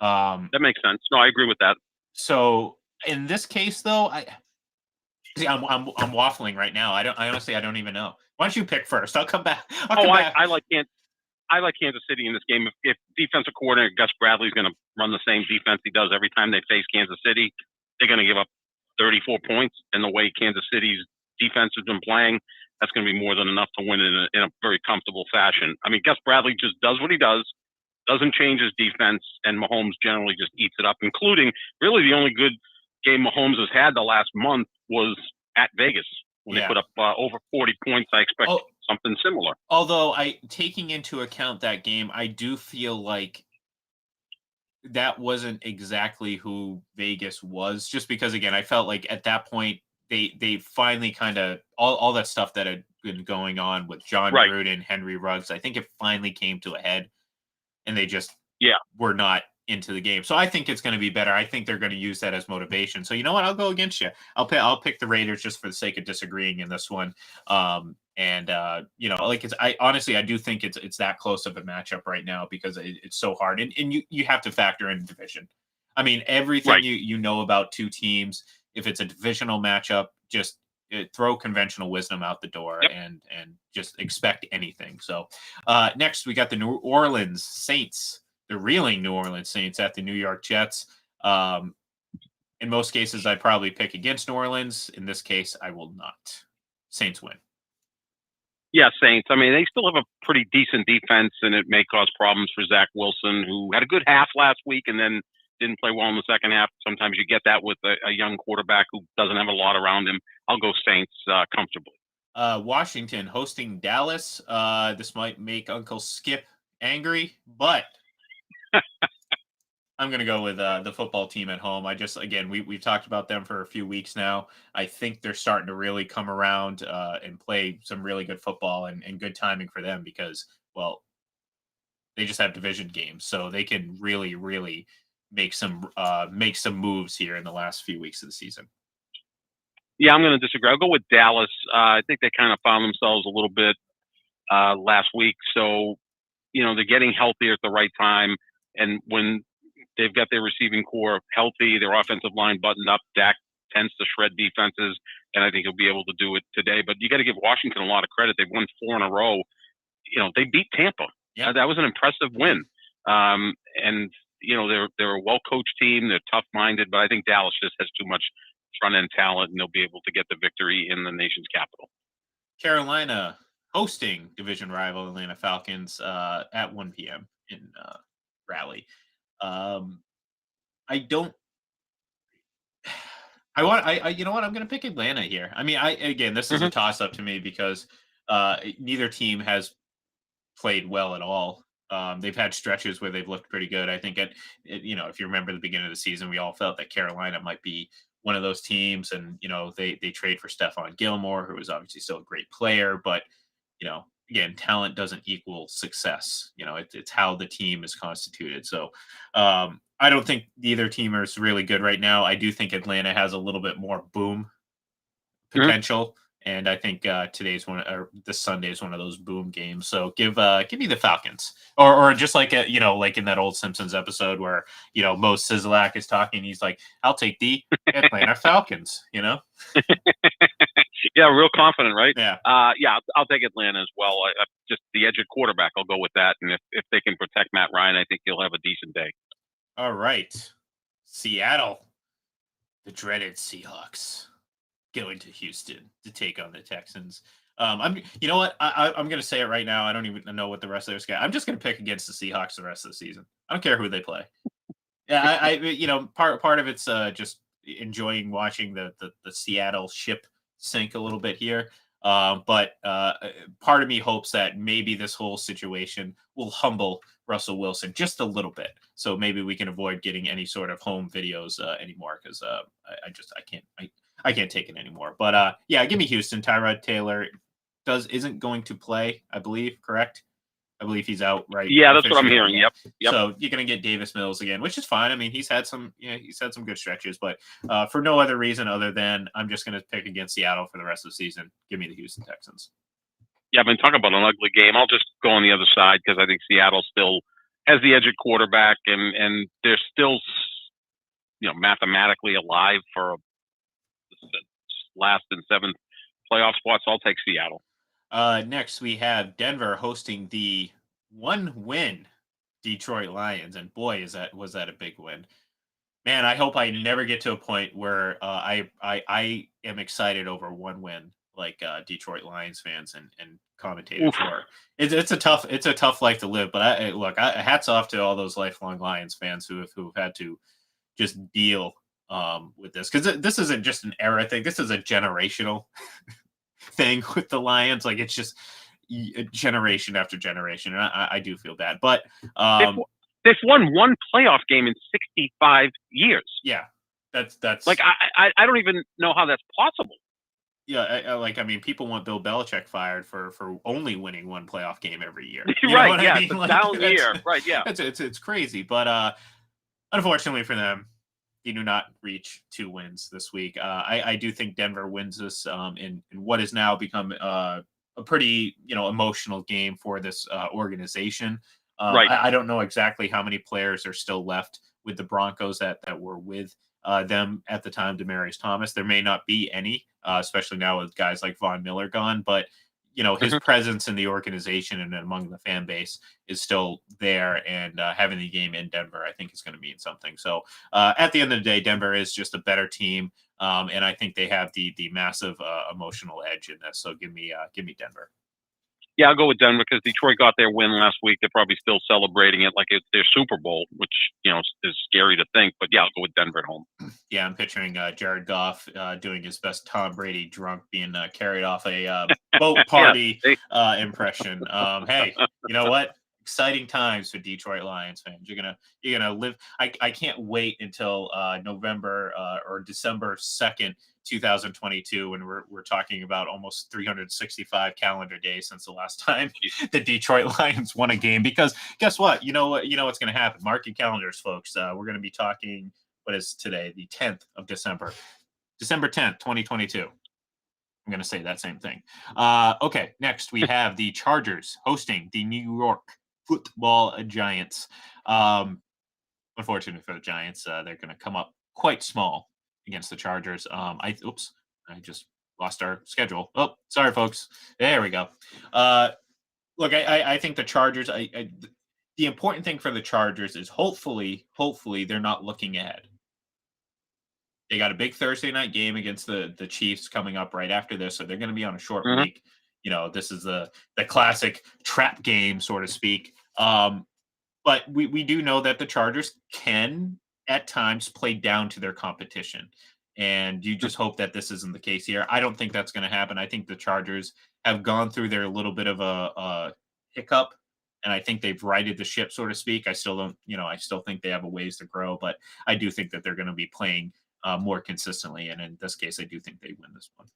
B: Um,
C: That makes sense. No, I agree with that.
B: so in this case, though, I'm waffling right now. I honestly I don't even know. Why don't you pick first? I'll come back. I'll
C: Oh,
B: come back.
C: I like Kansas City in this game. If defensive coordinator Gus Bradley's going to run the same defense he does every time they face Kansas City, they're going to give up 34 points. And the way Kansas City's defense has been playing, that's going to be more than enough to win in a very comfortable fashion. I mean, Gus Bradley just does what he does, doesn't change his defense, and Mahomes generally just eats it up, including really the only good game Mahomes has had the last month was at Vegas when they
B: Yeah.
C: put up over 40 points. I expect
B: Oh,
C: something similar.
B: although taking into account that game, I do feel like that wasn't exactly who Vegas was. Just because, again, I felt like at that point they finally kind of all that stuff that had been going on with John
C: Right.
B: Gruden, Henry Ruggs. I think it finally came to a head, and they just
C: Yeah.
B: were not into the game. So I think it's going to be better. I think they're going to use that as motivation. So you know what? I'll go against you. I'll pick the Raiders just for the sake of disagreeing in this one. Like I honestly I do think it's that close of a matchup right now because it's so hard, and you have to factor in division. I mean, everything
C: Right.
B: you know about two teams. If it's a divisional matchup, just throw conventional wisdom out the door
C: Yep.
B: and just expect anything. So next we got the New Orleans Saints, the reeling New Orleans Saints at the New York Jets. In most cases, I probably pick against New Orleans. In this case, I will not. Saints win.
C: Yeah, Saints. I mean, they still have a pretty decent defense, and it may cause problems for Zach Wilson, who had a good half last week and then didn't play well in the second half. Sometimes you get that with a young quarterback who doesn't have a lot around him. I'll go Saints comfortably.
B: Washington hosting Dallas. This might make Uncle Skip angry, but I'm going to go with the football team at home. We've talked about them for a few weeks now. I think they're starting to really come around and play some really good football and good timing for them because, well, they just have division games, so they can really, really make some moves here in the last few weeks of the season.
C: Yeah, I'm going to disagree. I'll go with Dallas. I think they kind of found themselves a little bit last week. So, they're getting healthier at the right time. And when they've got their receiving core healthy, their offensive line buttoned up, Dak tends to shred defenses, and I think he'll be able to do it today. But you got to give Washington a lot of credit. They've won 4 in a row. They beat Tampa.
B: Yeah.
C: That was an impressive win. And they're a well-coached team. They're tough-minded, but I think Dallas just has too much front-end talent, and they'll be able to get the victory in the nation's capital.
B: Carolina hosting division rival Atlanta Falcons at 1 p.m. in Raleigh. You know what? I'm going to pick Atlanta here. I mean, this is a toss-up to me because neither team has played well at all. They've had stretches where they've looked pretty good. I think if you remember the beginning of the season, we all felt that Carolina might be one of those teams, and they trade for Stephon Gilmore, who is obviously still a great player, but again, talent doesn't equal success. It's how the team is constituted. So I don't think either team is really good right now. I do think Atlanta has a little bit more boom potential. And I think today's one, or this Sunday is one of those boom games. So give me the Falcons, or just like like in that old Simpsons episode where Mo Sizlak is talking, he's like, "I'll take the Atlanta Falcons."
C: Yeah, real confident, right?
B: Yeah.
C: I'll take Atlanta as well. I just the edge of quarterback, I'll go with that. And if they can protect Matt Ryan, I think he'll have a decent day.
B: All right, Seattle, the dreaded Seahawks, going to Houston to take on the Texans. You know what? I'm going to say it right now. I don't even know what the rest of their got. I'm just going to pick against the Seahawks the rest of the season. I don't care who they play. Yeah, part of it's just enjoying watching the Seattle ship sink a little bit here. But part of me hopes that maybe this whole situation will humble Russell Wilson just a little bit. So maybe we can avoid getting any sort of home videos anymore because I can't take it anymore. But give me Houston. Tyrod Taylor isn't going to play, I believe, correct? I believe he's out, right?
C: Yeah, that's what I'm hearing. Yep.
B: So you're going to get Davis Mills again, which is fine. I mean, he's had some good stretches, but for no other reason other than I'm just going to pick against Seattle for the rest of the season. Give me the Houston Texans.
C: Yeah, I've been talking about an ugly game. I'll just go on the other side because I think Seattle still has the edge at quarterback, and they're still, mathematically alive for last and 7th playoff spots. I'll take Seattle.
B: Next, we have Denver hosting the 1-win Detroit Lions, and boy, was that a big win. Man, I hope I never get to a point where I am excited over 1 win like Detroit Lions fans and commentators were. It's a tough life to live, but hats off to all those lifelong Lions fans who've had to just deal with this, because this isn't just an era thing. This is a generational thing with the Lions. Like, it's just generation after generation, and I do feel bad. But
C: they've won 1 playoff game in 65 years.
B: Yeah, that's
C: like I don't even know how that's possible.
B: Yeah, I mean, people want Bill Belichick fired for only winning 1 playoff game every year.
C: Right? Yeah, it's a down year. Right? Yeah,
B: it's crazy, but unfortunately for them, they do not reach 2 wins this week. I do think Denver wins this in what has now become a pretty emotional game for this organization.
C: Right.
B: I don't know exactly how many players are still left with the Broncos that were with them at the time. Demarius Thomas, there may not be any, especially now with guys like Von Miller gone, but his presence in the organization and among the fan base is still there, and having the game in Denver, I think, is going to mean something. So at the end of the day, Denver is just a better team, and I think they have the massive emotional edge in this. So give me Denver.
C: Yeah, I'll go with Denver because Detroit got their win last week. They're probably still celebrating it like it's their Super Bowl, which is scary to think. But yeah, I'll go with Denver at home.
B: Yeah, I'm picturing Jared Goff doing his best Tom Brady drunk, being carried off a boat party impression. Hey, you know what? Exciting times for Detroit Lions fans. You're gonna live. I can't wait until November or December 2nd, 2022, when we're talking about almost 365 calendar days since the last time the Detroit Lions won a game. Because guess what? You know what's going to happen. Mark your calendars, folks. We're going to be talking. What is today? The 10th of December. December 10th, 2022. I'm going to say that same thing. Okay, next we have the Chargers hosting the New York Football Giants. Unfortunately for the Giants, they're going to come up quite small against the Chargers. I just lost our schedule. Oh, sorry, folks. There we go. Look, I think the Chargers. The important thing for the Chargers is hopefully they're not looking ahead. They got a big Thursday night game against the Chiefs coming up right after this, so they're going to be on a short week. This is the classic trap game, so to speak. But we do know that the Chargers can at times play down to their competition, and you just hope that this isn't the case here. I don't think that's going to happen. I think the Chargers have gone through their little bit of a hiccup, and I think they've righted the ship, so to speak. I still don't, I still think they have a ways to grow, but I do think that they're going to be playing more consistently, and in this case, I do think they win this one.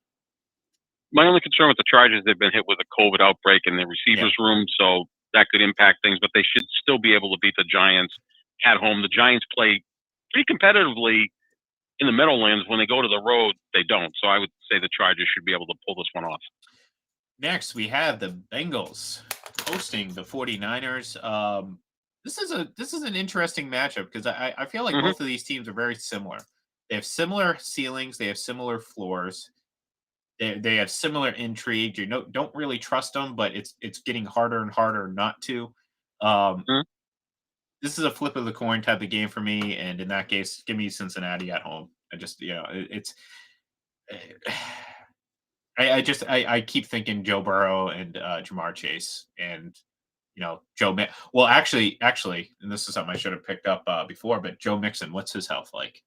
C: My only concern with the Chargers, they've been hit with a COVID outbreak in their receivers room, so that could impact things, but they should still be able to beat the Giants at home. The Giants play pretty competitively in the Meadowlands. When they go to the road, they don't. So I would say the Chargers should be able to pull this one off.
B: Next, we have the Bengals hosting the 49ers. This is an interesting matchup because I feel like both of these teams are very similar. They have similar ceilings. They have similar floors. They have similar intrigue. Don't really trust them, but it's getting harder and harder not to. This is a flip of the coin type of game for me, and in that case, give me Cincinnati at home. I keep thinking Joe Burrow and Jamar Chase and Well, actually, and this is something I should have picked up before, but Joe Mixon, what's his health like?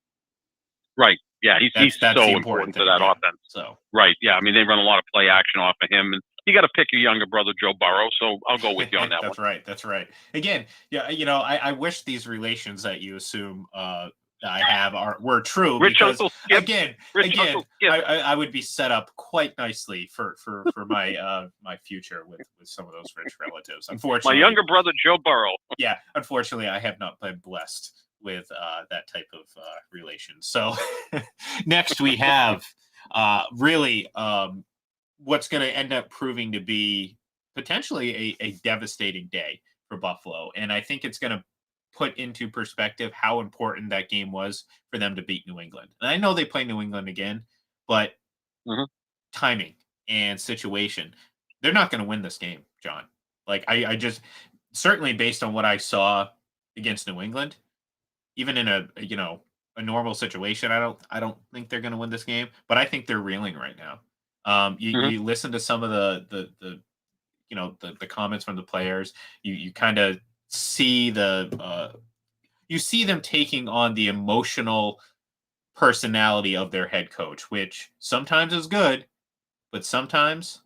C: Right. Yeah, he's so important to that offense.
B: So
C: right. Yeah, I mean they run a lot of play action off of him, and you got to pick your younger brother Joe Burrow. So I'll go with you on that one.
B: That's right. Again, yeah, I wish these relations that you assume I have were true.
C: Rich
B: because
C: Uncle Skip.
B: again, I would be set up quite nicely for my my future with some of those rich relatives. Unfortunately,
C: my younger brother Joe Burrow.
B: Yeah, unfortunately, I have not been blessed with that type of relation. So next we have what's going to end up proving to be potentially a devastating day for Buffalo. And I think it's going to put into perspective how important that game was for them to beat New England. And I know they play New England again, but timing and situation, they're not going to win this game, John. Like I just, certainly based on what I saw against New England, even in a normal situation, I don't think they're going to win this game, but I think they're reeling right now. You listen to some of the comments from the players. You kind of see you see them taking on the emotional personality of their head coach, which sometimes is good, but sometimes,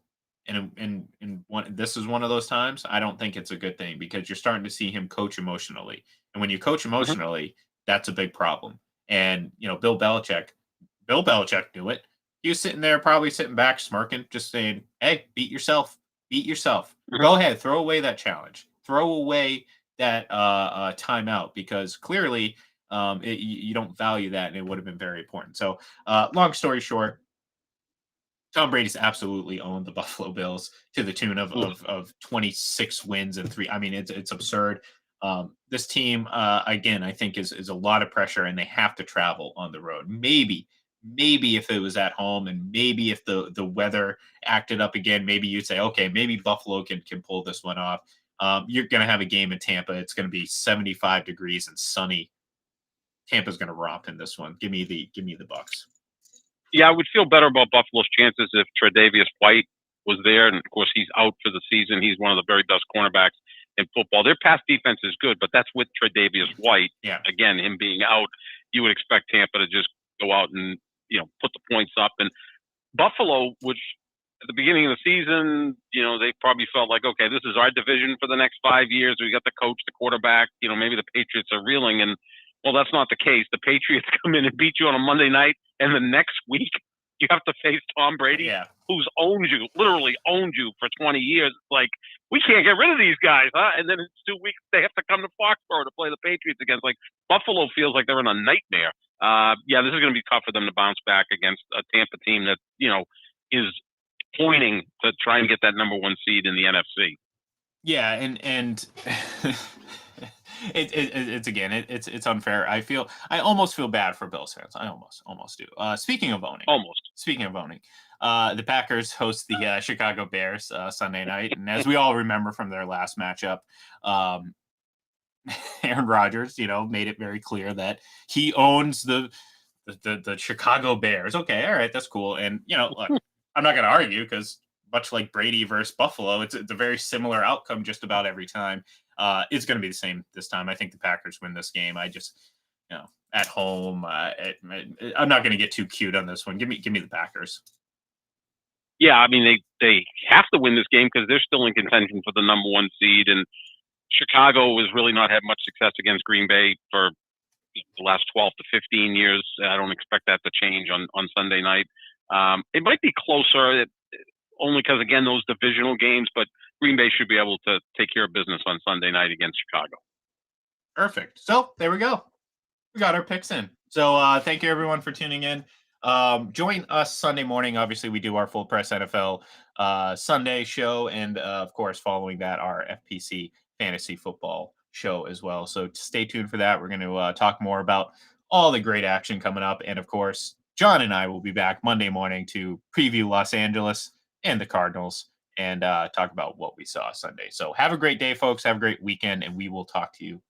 B: this is one of those times, I don't think it's a good thing because you're starting to see him coach emotionally. And when you coach emotionally, that's a big problem. And, Bill Belichick knew it. He was probably sitting back, smirking, just saying, hey, beat yourself. Go ahead, throw away that challenge. Throw away that timeout because clearly you don't value that, and it would have been very important. So long story short, Tom Brady's absolutely owned the Buffalo Bills to the tune of 26 wins and 3. I mean, it's absurd. This team, again, I think is a lot of pressure, and they have to travel on the road. Maybe if it was at home, and maybe if the weather acted up again, maybe you'd say, okay, maybe Buffalo can pull this one off. You're going to have a game in Tampa. It's going to be 75 degrees and sunny. Tampa's going to romp in this one. Give me the Bucs.
C: Yeah, I would feel better about Buffalo's chances if Tre'Davious White was there, and of course he's out for the season. He's one of the very best cornerbacks in football. Their pass defense is good, but that's with Tre'Davious White.
B: Yeah.
C: Again, him being out, you would expect Tampa to just go out and put the points up. And Buffalo, which at the beginning of the season, they probably felt like, okay, this is our division for the next 5 years. We got the coach, the quarterback. Maybe the Patriots are reeling, and well, that's not the case. The Patriots come in and beat you on a Monday night, and the next week you have to face Tom Brady, who's literally owned you for 20 years. Like, we can't get rid of these guys, huh? And then in 2 weeks they have to come to Foxborough to play the Patriots against. Like, Buffalo feels like they're in a nightmare. This is going to be tough for them to bounce back against a Tampa team that is pointing to try and get that number one seed in the NFC.
B: Yeah, and it's unfair. I almost feel bad for Bills fans. I almost do. Speaking of owning, the Packers host the Chicago Bears Sunday night, and as we all remember from their last matchup, Aaron Rodgers, made it very clear that he owns the Chicago Bears. Okay, all right, that's cool. And look, I'm not going to argue because much like Brady versus Buffalo, it's a very similar outcome just about every time. It's going to be the same this time. I think the Packers win this game. I just, at home, I'm not going to get too cute on this one. Give me the Packers.
C: Yeah, I mean, they have to win this game because they're still in contention for the number one seed, and Chicago has really not had much success against Green Bay for the last 12 to 15 years. I don't expect that to change on Sunday night. It might be closer, only because, again, those divisional games, but Green Bay should be able to take care of business on Sunday night against Chicago.
B: Perfect. So there we go. We got our picks in. So thank you, everyone, for tuning in. Join us Sunday morning. Obviously, we do our Full Press NFL Sunday show, and of course, following that, our FPC Fantasy Football show as well. So stay tuned for that. We're going to talk more about all the great action coming up, and of course, John and I will be back Monday morning to preview Los Angeles and the Cardinals and talk about what we saw Sunday. So have a great day, folks. Have a great weekend, and we will talk to you